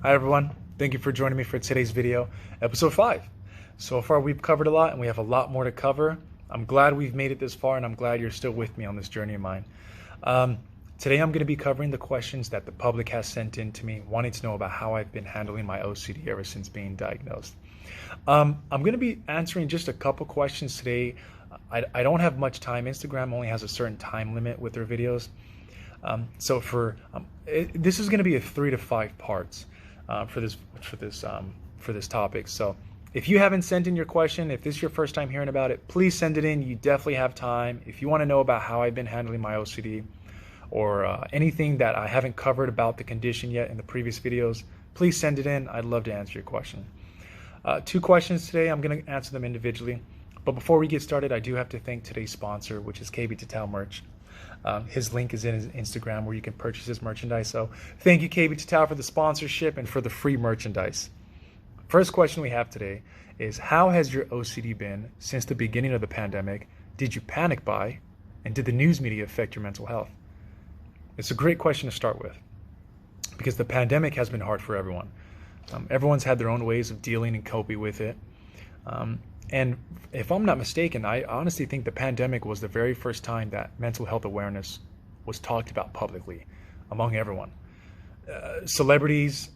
Hi everyone, thank you for joining me for today's video, episode 5. So far we've covered a lot and we have a lot more to cover. I'm glad we've made it this far and I'm glad you're still with me on this journey of mine. Today I'm going to be covering the questions that the public has sent in to me, wanting to know about how I've been handling my OCD ever since being diagnosed. I'm going to be answering just a couple questions today. I don't have much time. Instagram only has a certain time limit with their videos. This is going to be a 3 to 5 parts for this topic. So if you haven't sent in your question, if this is your first time hearing about it, please send it in. You definitely have time. If you want to know about how I've been handling my OCD or anything that I haven't covered about the condition yet in the previous videos, please send it in. I'd love to answer your question. 2 questions today. I'm going to answer them individually. But before we get started, I do have to thank today's sponsor, which is KB Tatal Merch. His link is in his Instagram where you can purchase his merchandise. So thank you, KB Tatal, for the sponsorship and for the free merchandise. First question we have today is, how has your OCD been since the beginning of the pandemic? Did you panic buy? And did the news media affect your mental health? It's a great question to start with because the pandemic has been hard for everyone. Everyone's had their own ways of dealing and coping with it. And if I'm not mistaken, I honestly think the pandemic was the very first time that mental health awareness was talked about publicly among everyone. Celebrities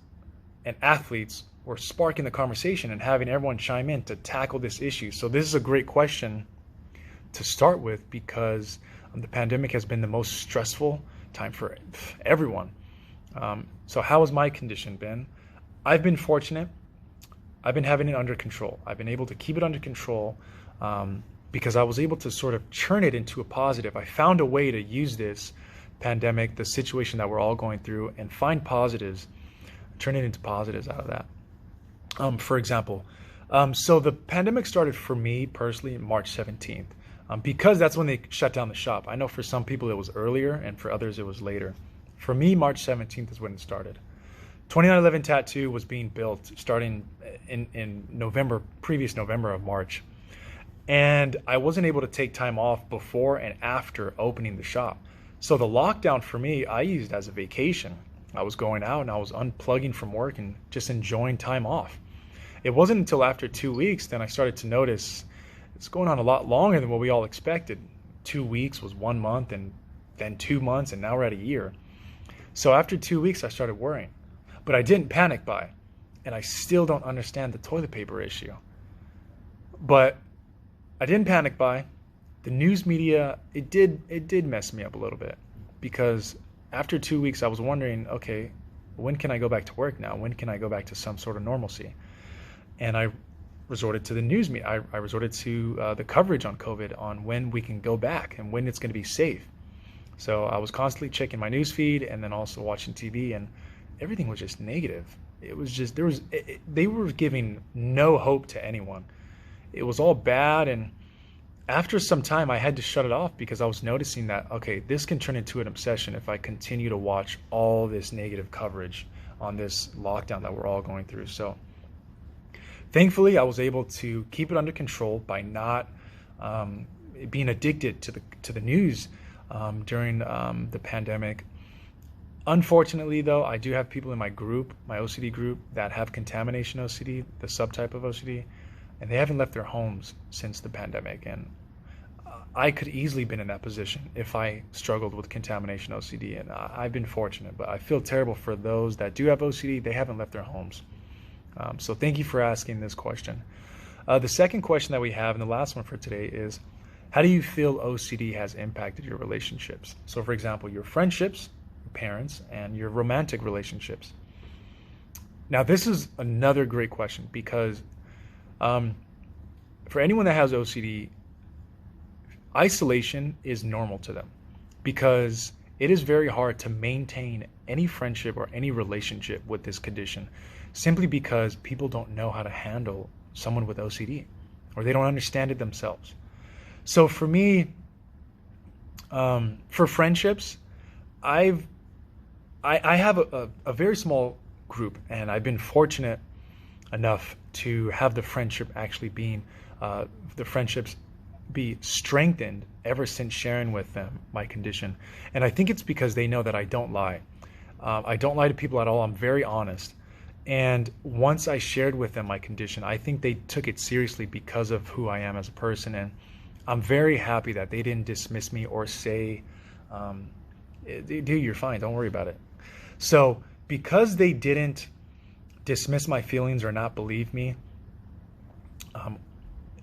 and athletes were sparking the conversation and having everyone chime in to tackle this issue. So this is a great question to start with because the pandemic has been the most stressful time for everyone. So how has my condition been? I've been fortunate. I've been having it under control. I've been able to keep it under control because I was able to sort of turn it into a positive. I found a way to use this pandemic, the situation that we're all going through, and find positives, turn it into positives out of that. For example, so the pandemic started for me personally March 17th because that's when they shut down the shop. I know for some people it was earlier and for others it was later. For me, March 17th is when it started. 2911 Tattoo was being built starting in November, previous November of March. And I wasn't able to take time off before and after opening the shop. So the lockdown for me, I used as a vacation. I was going out and I was unplugging from work and just enjoying time off. It wasn't until after 2 weeks then I started to notice it's going on a lot longer than what we all expected. 2 weeks was 1 month and then 2 months and now we're at a year. So after 2 weeks I started worrying. But I didn't panic buy, and I still don't understand the toilet paper issue. But I didn't panic buy. The news media, it did mess me up a little bit because after 2 weeks I was wondering, okay, when can I go back to work now? When can I go back to some sort of normalcy? And I resorted to the news media. I resorted to the coverage on COVID, on when we can go back and when it's going to be safe. So I was constantly checking my news feed and then also watching TV, and everything was just negative. It was just, they were giving no hope to anyone. It was all bad. And after some time, I had to shut it off because I was noticing that, okay, this can turn into an obsession if I continue to watch all this negative coverage on this lockdown that we're all going through. So thankfully, I was able to keep it under control by not being addicted to the news during the pandemic. Unfortunately, though, I do have people in my group, my OCD group, that have contamination OCD, the subtype of OCD, and they haven't left their homes since the pandemic. And I could easily been in that position if I struggled with contamination OCD, and I've been fortunate, but I feel terrible for those that do have OCD. They haven't left their homes. So thank you for asking this question. The second question that we have, and the last one for today, is how do you feel OCD has impacted your relationships? So for example, your friendships, parents, and your romantic relationships. Now this is another great question because for anyone that has OCD, isolation is normal to them because it is very hard to maintain any friendship or any relationship with this condition simply because people don't know how to handle someone with OCD or they don't understand it themselves. So for me, for friendships, I have a very small group, and I've been fortunate enough to have the friendship actually being the friendships be strengthened ever since sharing with them my condition. And I think it's because they know that I don't lie. I don't lie to people at all. I'm very honest. And once I shared with them my condition, I think they took it seriously because of who I am as a person. And I'm very happy that they didn't dismiss me or say, dude, you're fine, don't worry about it. So because they didn't dismiss my feelings or not believe me,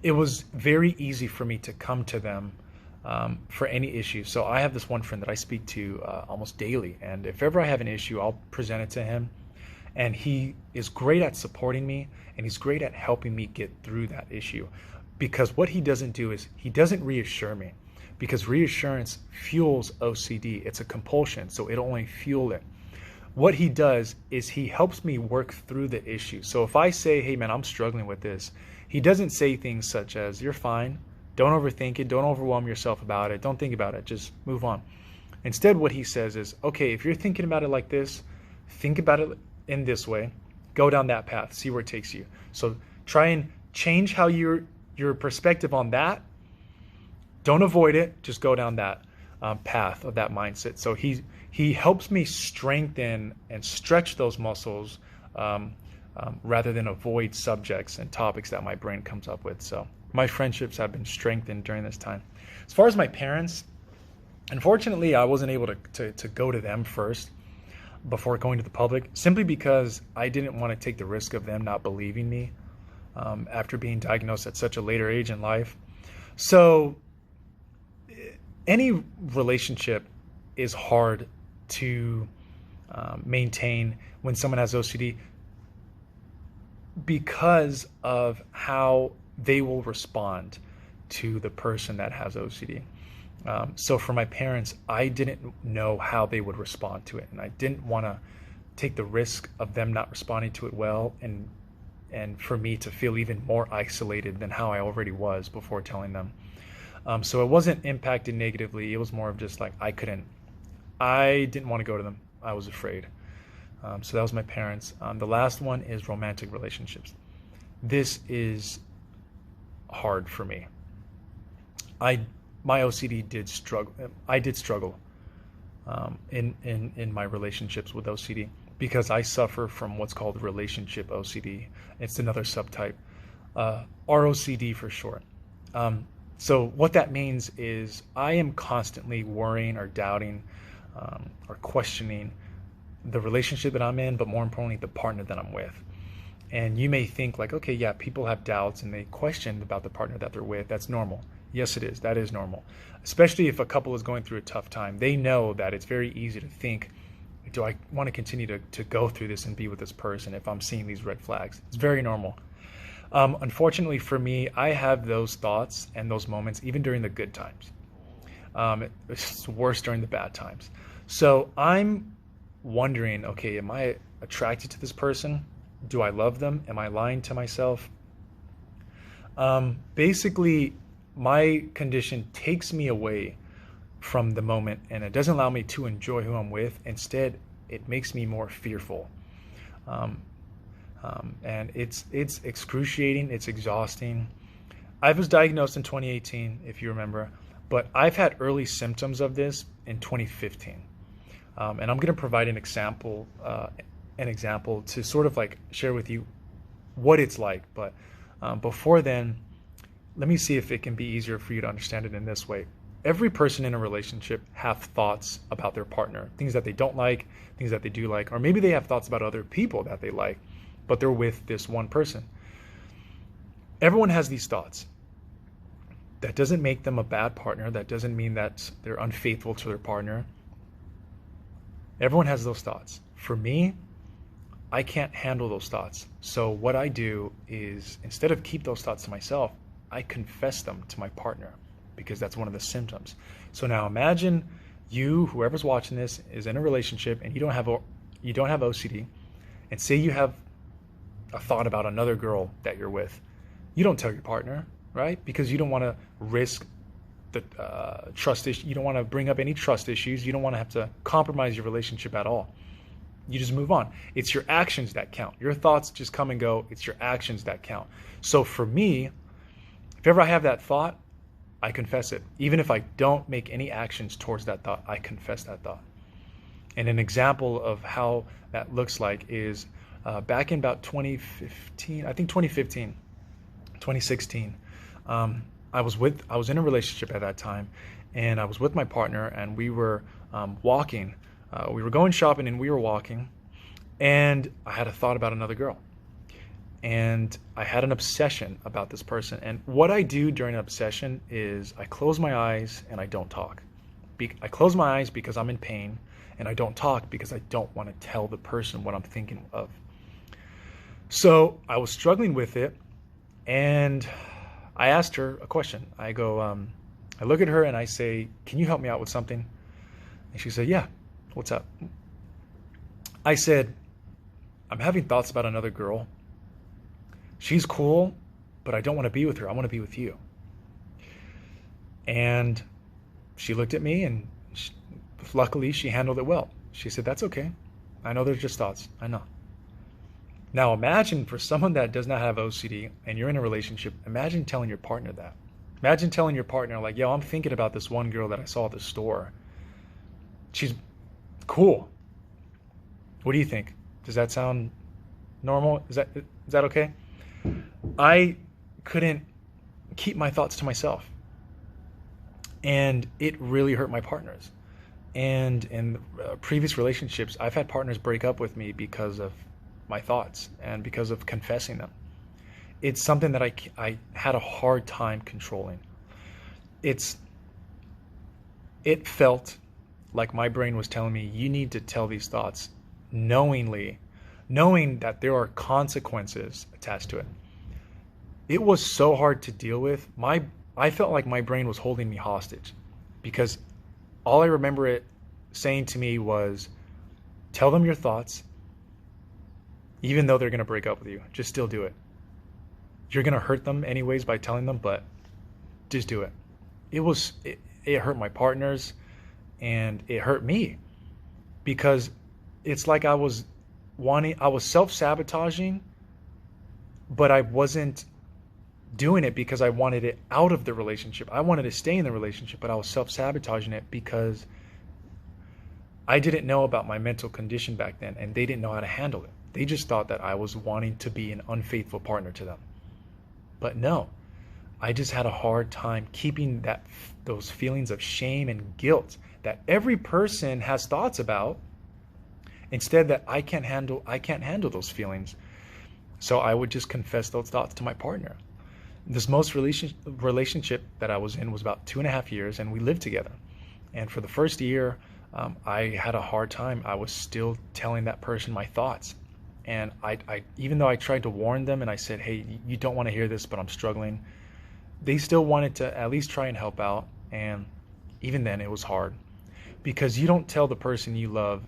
it was very easy for me to come to them for any issue. So I have this one friend that I speak to almost daily, and if ever I have an issue, I'll present it to him. And he is great at supporting me, and he's great at helping me get through that issue. Because what he doesn't do is he doesn't reassure me, because reassurance fuels OCD. It's a compulsion, so it'll only fuel it. What he does is he helps me work through the issue. So if I say, hey man, I'm struggling with this, he doesn't say things such as, you're fine, don't overthink it, don't overwhelm yourself about it, don't think about it, just move on. Instead, what he says is, okay, if you're thinking about it like this, think about it in this way, go down that path, see where it takes you. So try and change how your perspective on that. Don't avoid it, just go down that path of that mindset. So he helps me strengthen and stretch those muscles rather than avoid subjects and topics that my brain comes up with. So my friendships have been strengthened during this time. As far as my parents, unfortunately, I wasn't able to go to them first before going to the public, simply because I didn't want to take the risk of them not believing me after being diagnosed at such a later age in life. So any relationship is hard to maintain when someone has OCD because of how they will respond to the person that has OCD. So for my parents, I didn't know how they would respond to it, and I didn't want to take the risk of them not responding to it well, and for me to feel even more isolated than how I already was before telling them. So it wasn't impacted negatively. It was more of just like I didn't want to go to them. I was afraid. So that was my parents. The last one is romantic relationships. This is hard for me. My OCD did struggle. I did struggle in my relationships with OCD because I suffer from what's called relationship OCD. It's another subtype, ROCD for short. So what that means is I am constantly worrying or doubting or questioning the relationship that I'm in, but more importantly, the partner that I'm with. And you may think like, okay, yeah, people have doubts and they question about the partner that they're with. That's normal. Yes, it is. That is normal. Especially if a couple is going through a tough time. They know that it's very easy to think, do I want to continue to go through this and be with this person if I'm seeing these red flags? It's very normal. Unfortunately for me, I have those thoughts and those moments even during the good times. It's worse during the bad times. So I'm wondering, okay, am I attracted to this person? Do I love them? Am I lying to myself? Basically, my condition takes me away from the moment, and it doesn't allow me to enjoy who I'm with. Instead, it makes me more fearful. And it's excruciating, it's exhausting. I was diagnosed in 2018, if you remember, but I've had early symptoms of this in 2015. And I'm going to provide an example to sort of like share with you what it's like. But before then, let me see if it can be easier for you to understand it in this way. Every person in a relationship have thoughts about their partner, things that they don't like, things that they do like, or maybe they have thoughts about other people that they like, but they're with this one person. Everyone has these thoughts. That doesn't make them a bad partner. That doesn't mean that they're unfaithful to their partner. Everyone has those thoughts. For me, I can't handle those thoughts. So what I do is, instead of keep those thoughts to myself, I confess them to my partner, because that's one of the symptoms. So now imagine you, whoever's watching this, is in a relationship and you don't have OCD, and say you have a thought about another girl that you're with. You don't tell your partner, right? Because you don't want to risk the trust issue. You don't want to bring up any trust issues. You don't want to have to compromise your relationship at all. You just move on. It's your actions that count. Your thoughts just come and go. It's your actions that count. So for me, if ever I have that thought, I confess it. Even if I don't make any actions towards that thought, I confess that thought. And an example of how that looks like is back in about 2015, I think 2015, 2016. I was in a relationship at that time, and I was with my partner, and we were walking. We were going shopping, and we were walking, and I had a thought about another girl. And I had an obsession about this person. And what I do during an obsession is I close my eyes and I don't talk. I close my eyes because I'm in pain, and I don't talk because I don't want to tell the person what I'm thinking of. So I was struggling with it, and I asked her a question. I go, I look at her and I say, "Can you help me out with something?" And she said, "Yeah, what's up?" I said, "I'm having thoughts about another girl. She's cool, but I don't want to be with her. I want to be with you." And she looked at me, and luckily she handled it well. She said, "That's okay. I know they're just thoughts. I know." Now imagine, for someone that does not have OCD and you're in a relationship, imagine telling your partner that. Imagine telling your partner, like, "Yo, I'm thinking about this one girl that I saw at the store. She's cool. What do you think? Does that sound normal? Is that okay?" I couldn't keep my thoughts to myself, and it really hurt my partners. And in previous relationships, I've had partners break up with me because of my thoughts and because of confessing them. It's something that I had a hard time controlling. It felt like my brain was telling me, "You need to tell these thoughts knowing that there are consequences attached to it." It was so hard to deal with. I felt like my brain was holding me hostage, because all I remember it saying to me was, "Tell them your thoughts, even though they're going to break up with you. Just still do it. You're going to hurt them anyways by telling them, but just do it." It hurt my partners, and it hurt me, because it's like I was self-sabotaging, but I wasn't doing it because I wanted it out of the relationship. I wanted to stay in the relationship, but I was self-sabotaging it because I didn't know about my mental condition back then, and they didn't know how to handle it. They just thought that I was wanting to be an unfaithful partner to them. But no, I just had a hard time keeping those feelings of shame and guilt that every person has thoughts about. Instead, that I can't handle those feelings. So I would just confess those thoughts to my partner. This most relationship that I was in was about 2.5 years, and we lived together. And for the first year, I had a hard time. I was still telling that person my thoughts. And I even though I tried to warn them and I said, "Hey, you don't want to hear this, but I'm struggling," they still wanted to at least try and help out. And even then, it was hard, because you don't tell the person you love,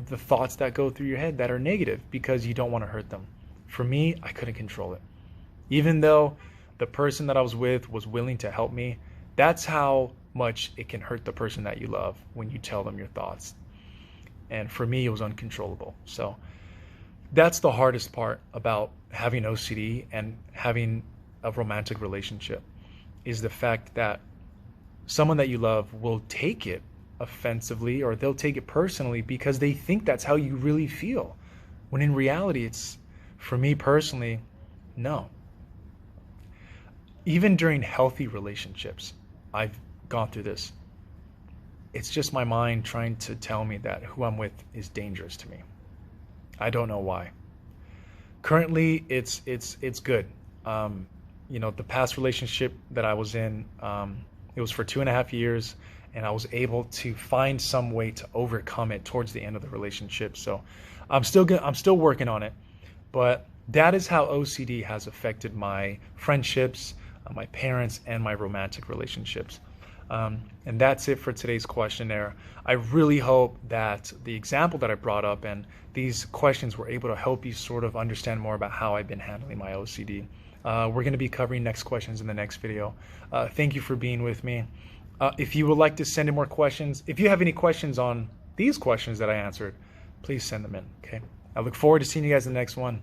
the thoughts that go through your head that are negative, because you don't want to hurt them. For me, I couldn't control it. Even though the person that I was with was willing to help me, that's how much it can hurt the person that you love when you tell them your thoughts. And for me, it was uncontrollable. So that's the hardest part about having OCD and having a romantic relationship, is the fact that someone that you love will take it offensively, or they'll take it personally because they think that's how you really feel. When in reality, for me personally, no. Even during healthy relationships, I've gone through this. It's just my mind trying to tell me that who I'm with is dangerous to me. I don't know why. Currently, it's good. The past relationship that I was in, it was for 2.5 years, and I was able to find some way to overcome it towards the end of the relationship. So I'm still working on it, but that is how OCD has affected my friendships, my parents, and my romantic relationships. And that's it for today's questionnaire. I really hope that the example that I brought up and these questions were able to help you sort of understand more about how I've been handling my OCD. We're going to be covering next questions in the next video. Thank you for being with me. If you would like to send in more questions, if you have any questions on these questions that I answered, please send them in, okay? I look forward to seeing you guys in the next one.